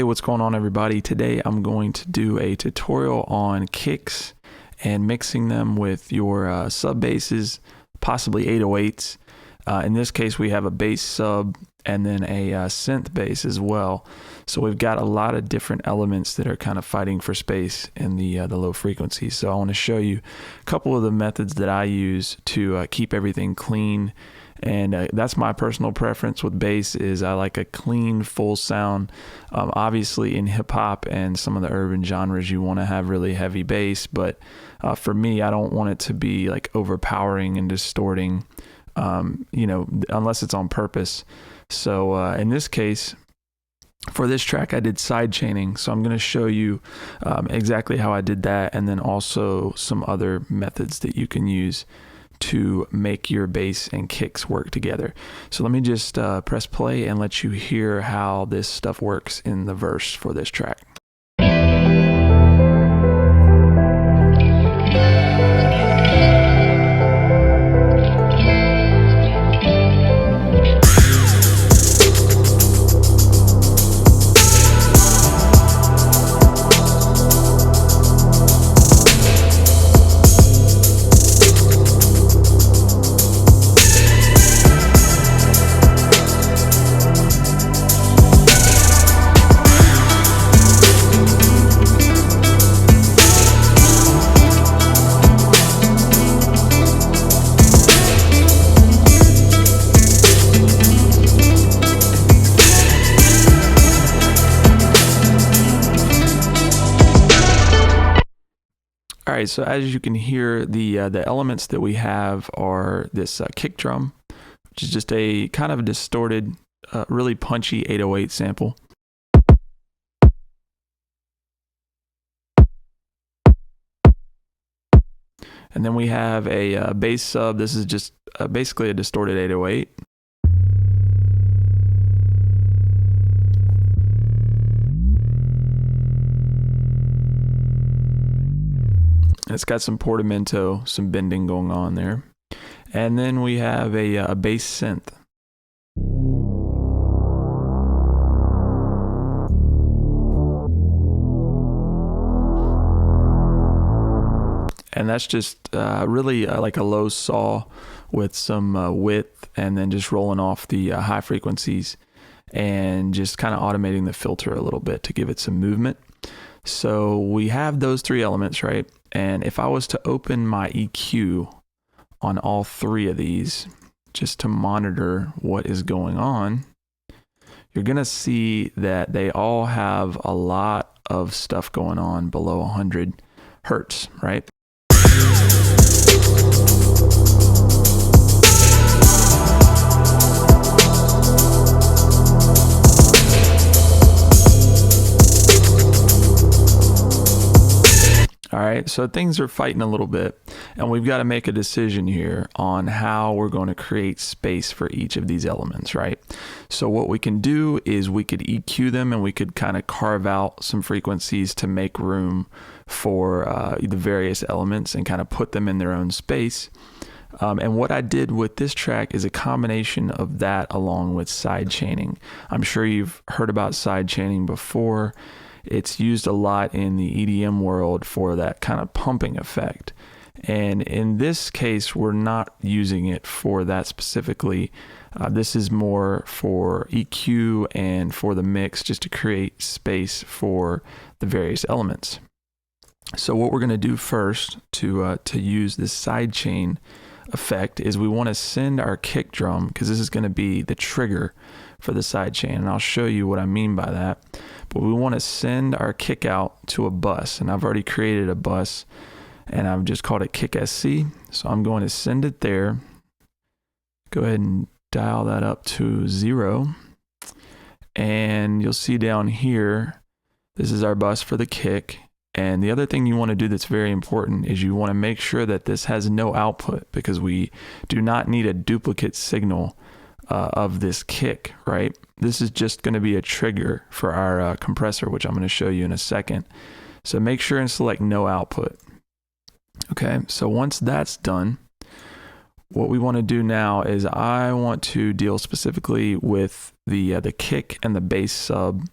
what's going on, everybody? Today I'm going to do a tutorial on kicks and mixing them with your sub basses, possibly 808s. In this case, we have a bass sub and then a synth bass as well. So we've got a lot of different elements that are kind of fighting for space in the low frequencies. So I want to show you a couple of the methods that I use to keep everything clean. And that's my personal preference with bass. Is I like a clean, full sound. Obviously in hip hop and some of the urban genres, you want to have really heavy bass, but for me, I don't want it to be like overpowering and distorting, unless it's on purpose. So in this case, for this track, I did sidechaining. So I'm going to show you exactly how I did that, and then also some other methods that you can use to make your bass and kicks work together. So let me just press play and let you hear how this stuff works in the verse for this track. All right, so as you can hear, the elements that we have are this kick drum, which is just a kind of distorted, really punchy 808 sample. And then we have a bass sub. This is just basically a distorted 808. It's got some portamento, some bending going on there. And then we have a bass synth. And that's just really like a low saw with some width, and then just rolling off the high frequencies and just kind of automating the filter a little bit to give it some movement. So we have those three elements, right? And if I was to open my EQ on all three of these, just to monitor what is going on, you're going to see that they all have a lot of stuff going on below 100 hertz, right? All right, so things are fighting a little bit, and we've got to make a decision here on how we're going to create space for each of these elements, right? So what we can do is we could EQ them, and we could kind of carve out some frequencies to make room for the various elements and kind of put them in their own space. And what I did with this track is a combination of that along with sidechaining. I'm sure you've heard about sidechaining before. It's used a lot in the EDM world for that kind of pumping effect. And in this case, we're not using it for that specifically. This is more for EQ and for the mix, just to create space for the various elements. So what we're going to do first to use this sidechain effect is we want to send our kick drum, because this is going to be the trigger for the sidechain, and I'll show you what I mean by that. But we want to send our kick out to a bus, and I've already created a bus, and I've just called it kick SC. So I'm going to send it there. Go ahead and dial that up to 0, and you'll see down here, this is our bus for the kick. And the other thing you want to do that's very important is you want to make sure that this has no output, because we do not need a duplicate signal of this kick, right? This is just going to be a trigger for our compressor, which I'm going to show you in a second. So make sure and select no output. Okay, so once that's done, what we want to do now is I want to deal specifically with the kick and the bass sub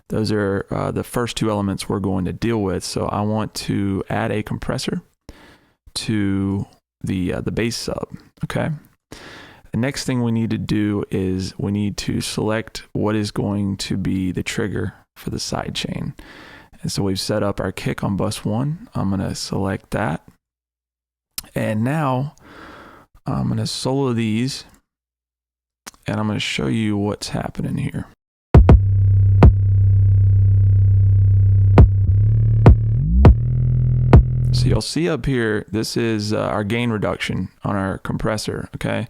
Those are the first two elements we're going to deal with. So I want to add a compressor to the bass sub, okay? The next thing we need to do is we need to select what is going to be the trigger for the sidechain. And so we've set up our kick on bus 1. I'm going to select that. And now I'm going to solo these, and I'm going to show you what's happening here. So you'll see up here, this is our gain reduction on our compressor, okay?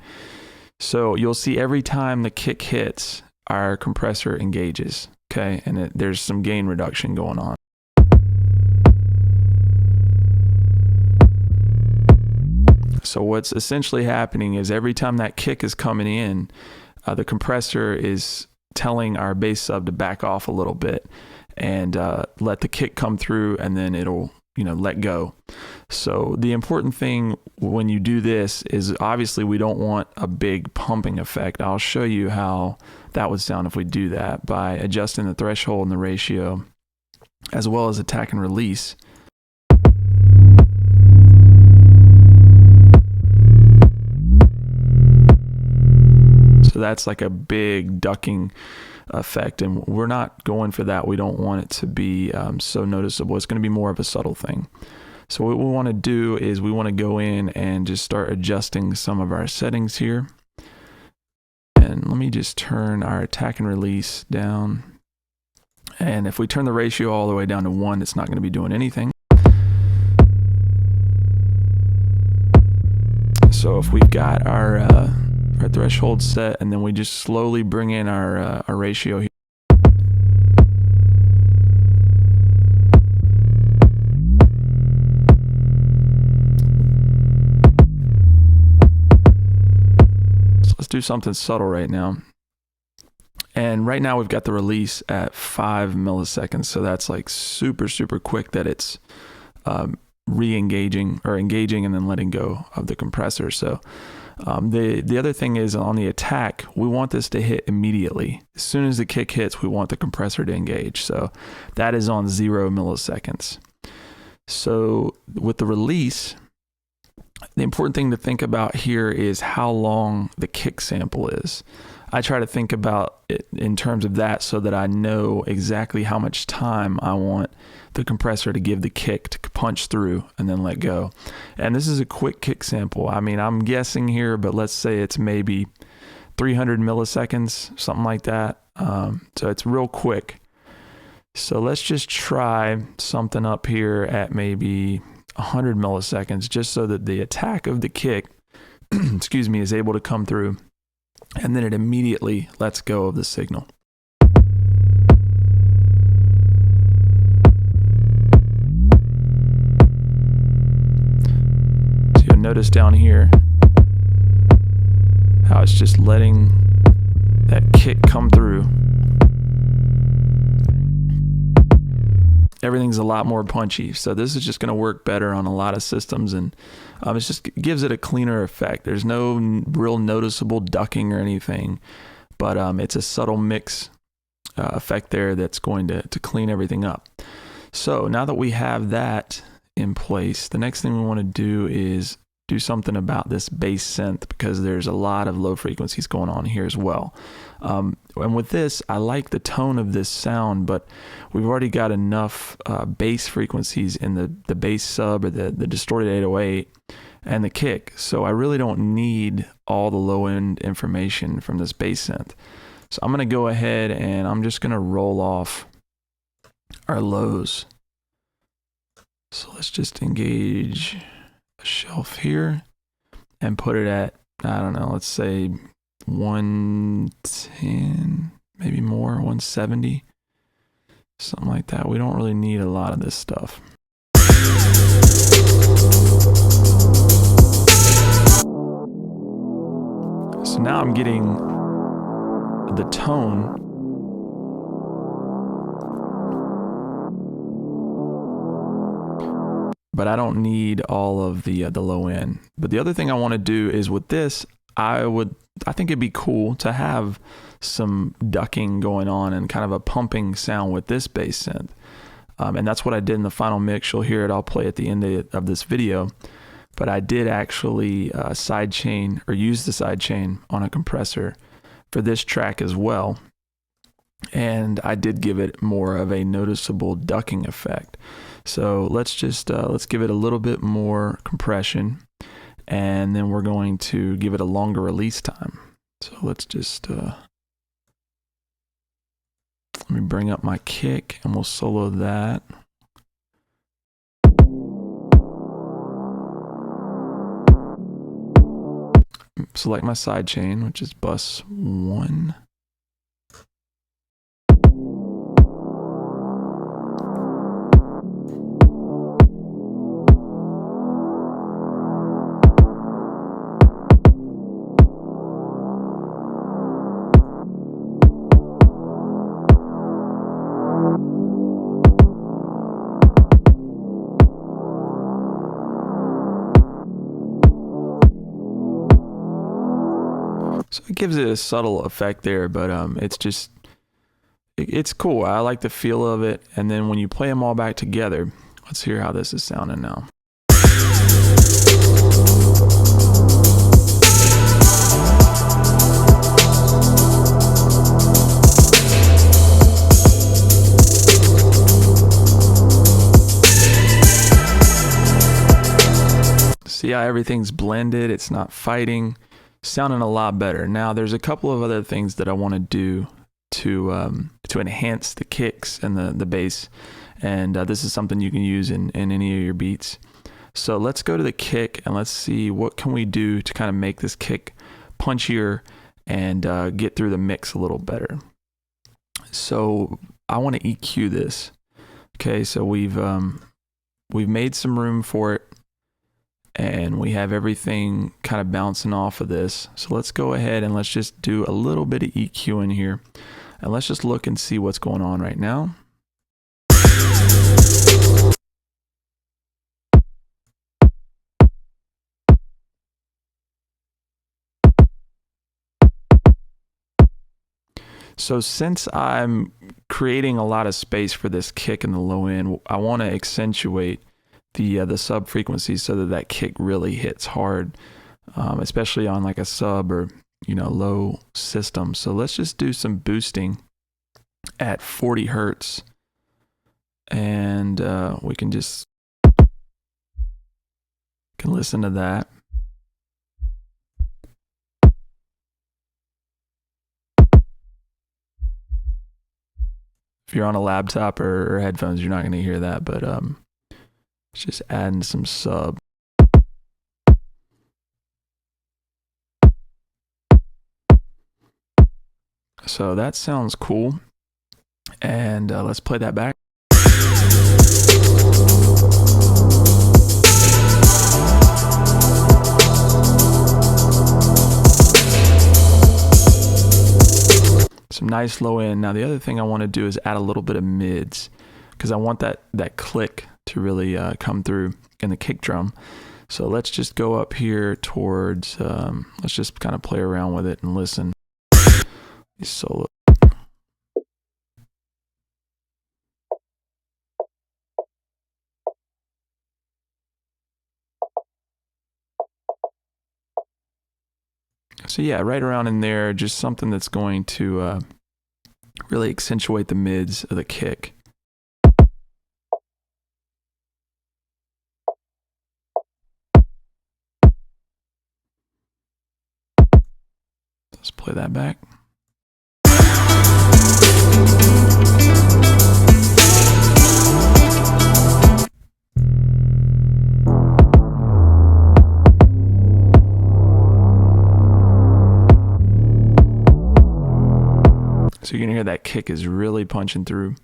So you'll see every time the kick hits, our compressor engages, okay? And there's some gain reduction going on. So what's essentially happening is every time that kick is coming in, the compressor is telling our bass sub to back off a little bit and let the kick come through, and then it'll, let go. So the important thing when you do this is obviously we don't want a big pumping effect. I'll show you how that would sound if we do that by adjusting the threshold and the ratio, as well as attack and release. So that's like a big ducking effect, and we're not going for that. We don't want it to be so noticeable. It's going to be more of a subtle thing. So what we want to do is we want to go in and just start adjusting some of our settings here. And let me just turn our attack and release down. And if we turn the ratio all the way down to 1, it's not going to be doing anything. So if we've got our threshold set, and then we just slowly bring in our ratio here. So let's do something subtle right now. And right now we've got the release at 5 milliseconds. So that's like super, super quick that it's re-engaging or engaging and then letting go of the compressor. So the other thing is on the attack, we want this to hit immediately. As soon as the kick hits, we want the compressor to engage. So that is on 0 milliseconds. So with the release, the important thing to think about here is how long the kick sample is. I try to think about it in terms of that so that I know exactly how much time I want the compressor to give the kick to punch through and then let go. And this is a quick kick sample. I mean, I'm guessing here, but let's say it's maybe 300 milliseconds, something like that. So it's real quick. So let's just try something up here at maybe 100 milliseconds, just so that the attack of the kick, excuse me, is able to come through, and then it immediately lets go of the signal. So you'll notice down here how it's just letting that kick come through. Everything's a lot more punchy. So this is just going to work better on a lot of systems, and it gives it a cleaner effect. There's no real noticeable ducking or anything, but it's a subtle mix effect there that's going to clean everything up. So now that we have that in place, the next thing we want to do is do something about this bass synth, because there's a lot of low frequencies going on here as well. And with this, I like the tone of this sound, but we've already got enough bass frequencies in the bass sub or the distorted 808 and the kick. So I really don't need all the low end information from this bass synth. So I'm going to go ahead and I'm just going to roll off our lows. So let's just engage a shelf here and put it at, I don't know, let's say 110, maybe more, 170, something like that. We don't really need a lot of this stuff. So now I'm getting the tone but I don't need all of the low end. But the other thing I want to do is with this, I would I think it'd be cool to have some ducking going on and kind of a pumping sound with this bass synth. And that's what I did in the final mix. You'll hear it. I'll play at the end of this video. But I did actually sidechain or use the sidechain on a compressor for this track as well. And I did give it more of a noticeable ducking effect. So let's just let's give it a little bit more compression, and then we're going to give it a longer release time. So let's just let me bring up my kick and we'll solo that. Select my sidechain, which is bus 1. So it gives it a subtle effect there, but it's cool. I like the feel of it. And then when you play them all back together, let's hear how this is sounding now. See how everything's blended? It's not fighting. Sounding a lot better. Now there's a couple of other things that I want to do to enhance the kicks and the bass, and this is something you can use in any of your beats. So let's go to the kick and let's see what can we do to kind of make this kick punchier and get through the mix a little better. So I want to EQ this. Okay, so we've made some room for it, and we have everything kind of bouncing off of this. So let's go ahead and let's just do a little bit of EQ in here. And let's just look and see what's going on right now. So since I'm creating a lot of space for this kick in the low end, I want to accentuate the sub frequencies so that kick really hits hard, especially on like a sub or low system. So let's just do some boosting at 40 hertz, and we can listen to that. If you're on a laptop or headphones, you're not going to hear that, but it's just adding some sub. So that sounds cool. And let's play that back. Some nice low end. Now the other thing I want to do is add a little bit of mids, because I want that click to really come through in the kick drum. So let's just go up here towards, let's just kind of play around with it and listen. Solo. So yeah, right around in there, just something that's going to really accentuate the mids of the kick. Let's play that back. So you're gonna hear that kick is really punching through,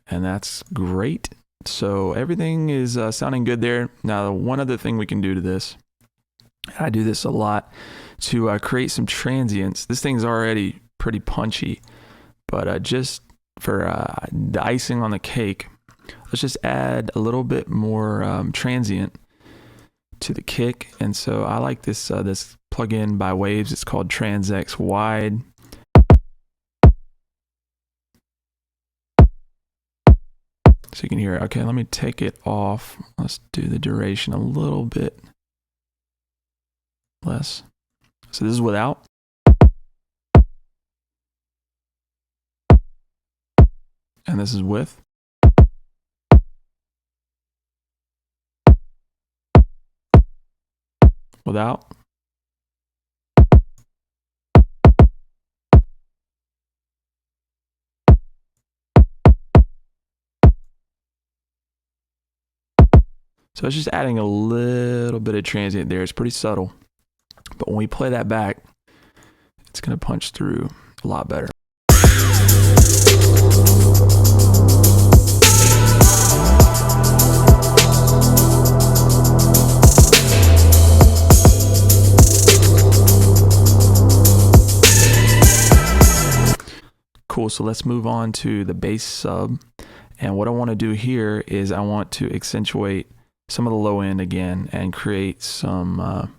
and that's great. So everything is sounding good there. Now, one other thing we can do to this, I do this a lot, to create some transients. This thing's already pretty punchy, but just for the icing on the cake, let's just add a little bit more transient to the kick. And so I like this this plugin by Waves. It's called Transx Wide. So you can hear it. Okay, let me take it off. Let's do the duration a little bit less. So this is without. And this is with. Without. So it's just adding a little bit of transient there. It's pretty subtle. But when we play that back, it's going to punch through a lot better. Cool, so let's move on to the bass sub. And what I want to do here is I want to accentuate some of the low end again and create some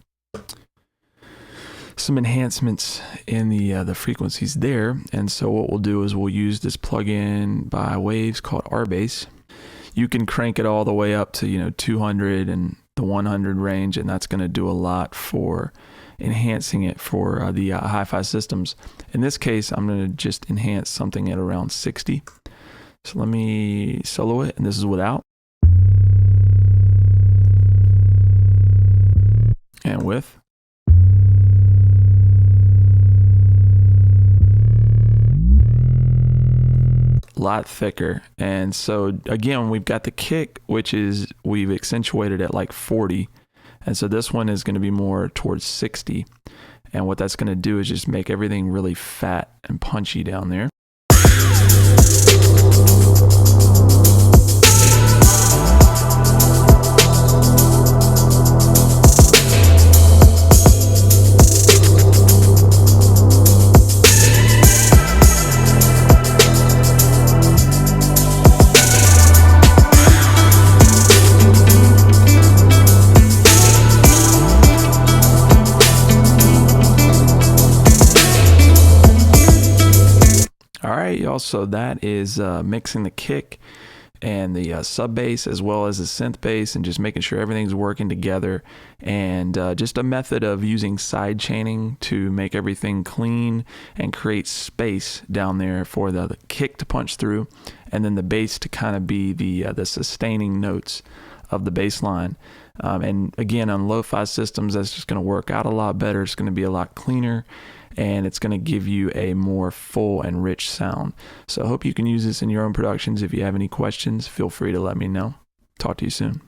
enhancements in the frequencies there. And so what we'll do is we'll use this plugin by Waves called RBass. You can crank it all the way up to 200 and the 100 range, and that's going to do a lot for enhancing it for the hi-fi systems. In this case, I'm going to just enhance something at around 60. So let me solo it, and this is without. And with. A lot thicker. And so again, we've got the kick, which is we've accentuated at like 40. And so this one is going to be more towards 60. And what that's going to do is just make everything really fat and punchy down there. All right, y'all, so that is mixing the kick and the sub bass as well as the synth bass and just making sure everything's working together, and just a method of using side chaining to make everything clean and create space down there for the kick to punch through, and then the bass to kind of be the sustaining notes of the bass line. And again, on lo-fi systems, that's just going to work out a lot better. It's going to be a lot cleaner, and it's going to give you a more full and rich sound. So I hope you can use this in your own productions. If you have any questions, feel free to let me know. Talk to you soon.